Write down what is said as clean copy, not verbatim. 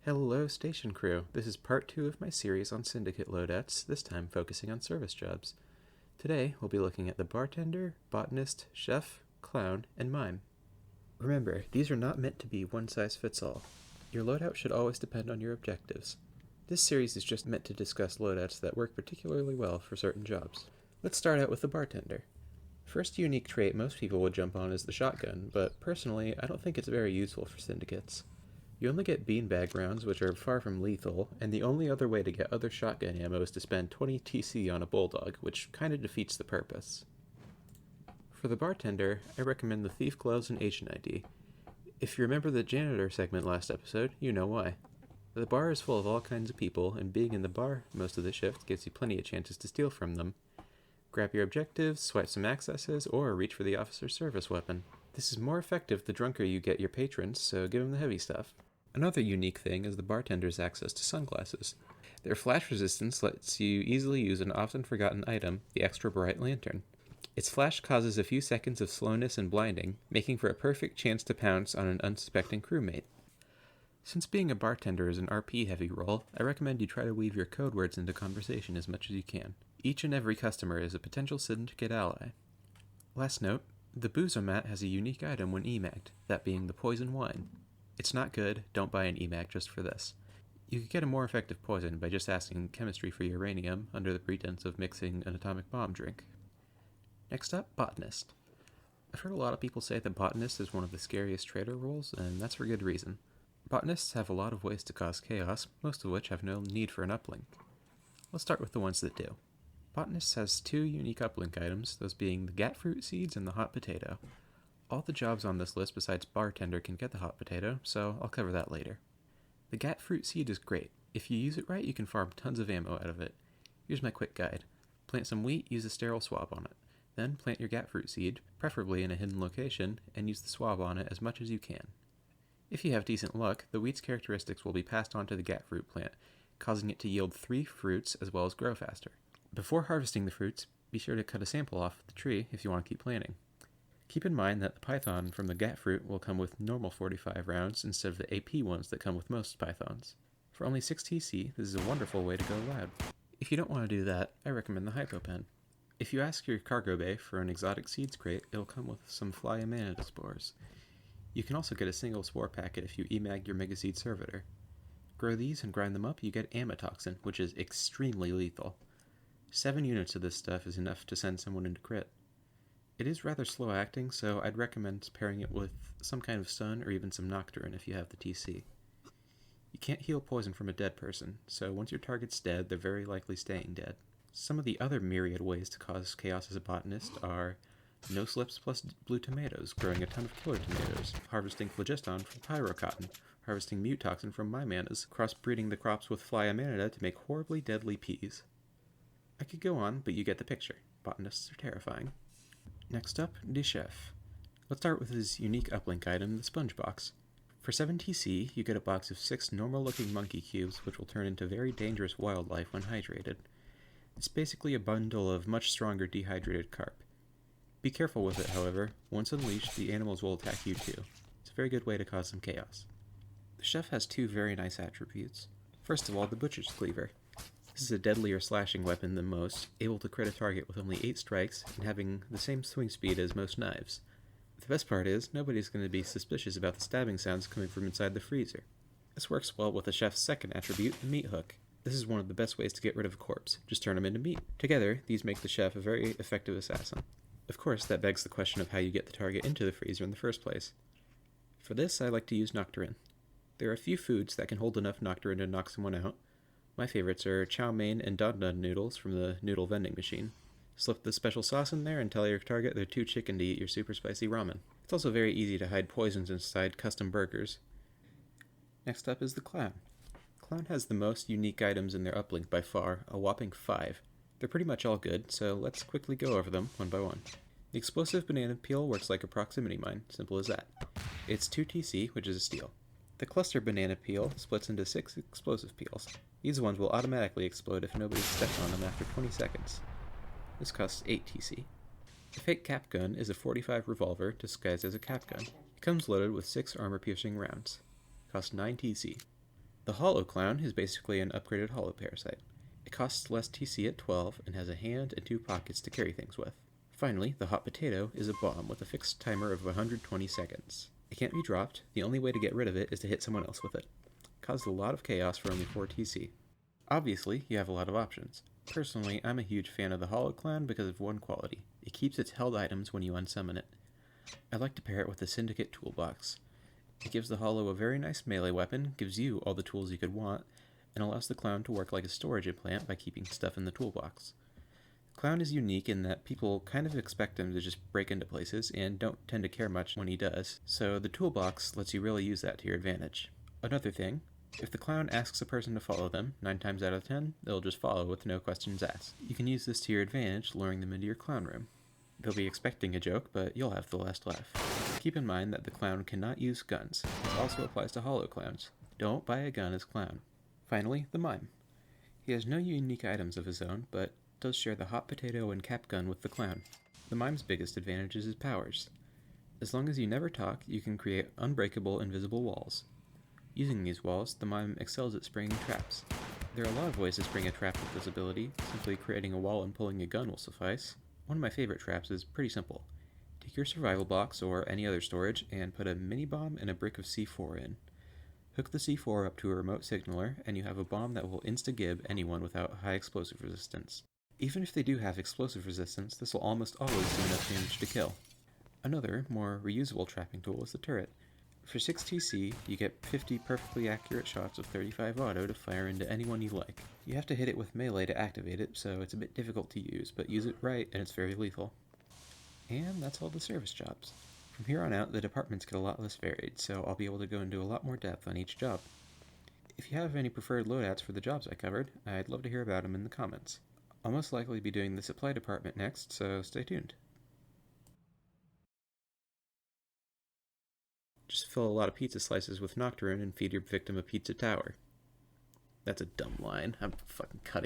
Hello, station crew. This is part 2 of my series on Syndicate Loadouts, this time focusing on service jobs. Today, we'll be looking at the bartender, botanist, chef, clown, and mime. Remember, these are not meant to be one-size-fits-all. Your loadout should always depend on your objectives. This series is just meant to discuss loadouts that work particularly well for certain jobs. Let's start out with the bartender. First unique trait most people would jump on is the shotgun, but personally, I don't think it's very useful for syndicates. You only get beanbag rounds, which are far from lethal, and the only other way to get other shotgun ammo is to spend 20 TC on a bulldog, which kinda defeats the purpose. For the bartender, I recommend the thief gloves and agent ID. If you remember the janitor segment last episode, you know why. The bar is full of all kinds of people, and being in the bar most of the shift gives you plenty of chances to steal from them. Grab your objectives, swipe some accesses, or reach for the officer's service weapon. This is more effective the drunker you get your patrons, so give them the heavy stuff. Another unique thing is the bartender's access to sunglasses. Their flash resistance lets you easily use an often forgotten item, the extra bright lantern. Its flash causes a few seconds of slowness and blinding, making for a perfect chance to pounce on an unsuspecting crewmate. Since being a bartender is an RP-heavy role, I recommend you try to weave your code words into conversation as much as you can. Each and every customer is a potential syndicate ally. Last note, the Boozomat has a unique item when emagged, that being the poison wine. It's not good, don't buy an emag just for this. You could get a more effective poison by just asking chemistry for uranium under the pretense of mixing an atomic bomb drink. Next up, botanist. I've heard a lot of people say that botanist is one of the scariest trader roles, and that's for good reason. Botanists have a lot of ways to cause chaos, most of which have no need for an uplink. Let's start with the ones that do. Botanist has two unique uplink items, those being the gat fruit seeds and the hot potato. All the jobs on this list besides bartender can get the hot potato, so I'll cover that later. The gat fruit seed is great. If you use it right, you can farm tons of ammo out of it. Here's my quick guide. Plant some wheat, use a sterile swab on it. Then plant your gat fruit seed, preferably in a hidden location, and use the swab on it as much as you can. If you have decent luck, the wheat's characteristics will be passed on to the gat fruit plant, causing it to yield 3 fruits as well as grow faster. Before harvesting the fruits, be sure to cut a sample off the tree if you want to keep planting. Keep in mind that the python from the gat fruit will come with normal 45 rounds instead of the AP ones that come with most pythons. For only 6 TC, this is a wonderful way to go loud. If you don't want to do that, I recommend the hypopen. If you ask your cargo bay for an exotic seeds crate, it'll come with some fly amanita spores. You can also get a single spore packet if you emag your megaseed servitor. Grow these and grind them up, you get amatoxin, which is extremely lethal. 7 units of this stuff is enough to send someone into crit. It is rather slow acting, so I'd recommend pairing it with some kind of stun or even some nocturne if you have the TC. You can't heal poison from a dead person, so once your target's dead, they're very likely staying dead. Some of the other myriad ways to cause chaos as a botanist are no slips plus blue tomatoes, growing a ton of killer tomatoes, harvesting phlogiston from pyrocotton, harvesting mutoxin from mymanas, crossbreeding the crops with fly amanita to make horribly deadly peas. I could go on, but you get the picture. Botanists are terrifying. Next up, the chef. Let's start with his unique uplink item, the sponge box. For 7 TC, you get a box of 6 normal-looking monkey cubes, which will turn into very dangerous wildlife when hydrated. It's basically a bundle of much stronger dehydrated carp. Be careful with it, however. Once unleashed, the animals will attack you too. It's a very good way to cause some chaos. The chef has 2 very nice attributes. First of all, the butcher's cleaver. This is a deadlier slashing weapon than most, able to crit a target with only 8 strikes, and having the same swing speed as most knives. The best part is, nobody's going to be suspicious about the stabbing sounds coming from inside the freezer. This works well with the chef's second attribute, the meat hook. This is one of the best ways to get rid of a corpse, just turn them into meat. Together, these make the chef a very effective assassin. Of course, that begs the question of how you get the target into the freezer in the first place. For this, I like to use nocturne. There are a few foods that can hold enough nocturne to knock someone out. My favorites are chow mein and dun dun noodles from the noodle vending machine. Slip the special sauce in there and tell your target they're too chicken to eat your super spicy ramen. It's also very easy to hide poisons inside custom burgers. Next up is the clown. Clown has the most unique items in their uplink by far, a whopping 5. They're pretty much all good, so let's quickly go over them one by one. The explosive banana peel works like a proximity mine, simple as that. It's 2 TC, which is a steal. The cluster banana peel splits into 6 explosive peels. These ones will automatically explode if nobody steps on them after 20 seconds. This costs 8 TC. The fake cap gun is a 45 revolver disguised as a cap gun. It comes loaded with 6 armor-piercing rounds. Costs 9 TC. The hollow clown is basically an upgraded hollow parasite. It costs less TC at 12 and has a hand and 2 pockets to carry things with. Finally, the hot potato is a bomb with a fixed timer of 120 seconds. It can't be dropped. The only way to get rid of it is to hit someone else with it. It caused a lot of chaos for only 4 TC. Obviously, you have a lot of options. Personally, I'm a huge fan of the hollow clown because of one quality. It keeps its held items when you unsummon it. I like to pair it with the Syndicate toolbox. It gives the hollow a very nice melee weapon, gives you all the tools you could want, and allows the clown to work like a storage implant by keeping stuff in the toolbox. Clown is unique in that people kind of expect him to just break into places and don't tend to care much when he does, so the toolbox lets you really use that to your advantage. Another thing, if the clown asks a person to follow them, 9 times out of 10, they'll just follow with no questions asked. You can use this to your advantage, luring them into your clown room. They'll be expecting a joke, but you'll have the last laugh. Keep in mind that the clown cannot use guns. This also applies to hollow clowns. Don't buy a gun as clown. Finally, the mime. He has no unique items of his own, but does share the hot potato and cap gun with the clown. The mime's biggest advantage is his powers. As long as you never talk, you can create unbreakable invisible walls. Using these walls, the mime excels at springing traps. There are a lot of ways to spring a trap with this ability. Simply creating a wall and pulling a gun will suffice. One of my favorite traps is pretty simple. Take your survival box or any other storage and put a mini bomb and a brick of C4 in. Hook the C4 up to a remote signaler and you have a bomb that will insta-gib anyone without high explosive resistance. Even if they do have explosive resistance, this will almost always do enough damage to kill. Another, more reusable trapping tool is the turret. For 6 TC, you get 50 perfectly accurate shots of 35 auto to fire into anyone you like. You have to hit it with melee to activate it, so it's a bit difficult to use, but use it right and it's very lethal. And that's all the service jobs. From here on out, the departments get a lot less varied, so I'll be able to go into a lot more depth on each job. If you have any preferred loadouts for the jobs I covered, I'd love to hear about them in the comments. I'll most likely be doing the supply department next, so stay tuned. Just fill a lot of pizza slices with Nocturne and feed your victim a pizza tower. That's a dumb line. I'm fucking cutting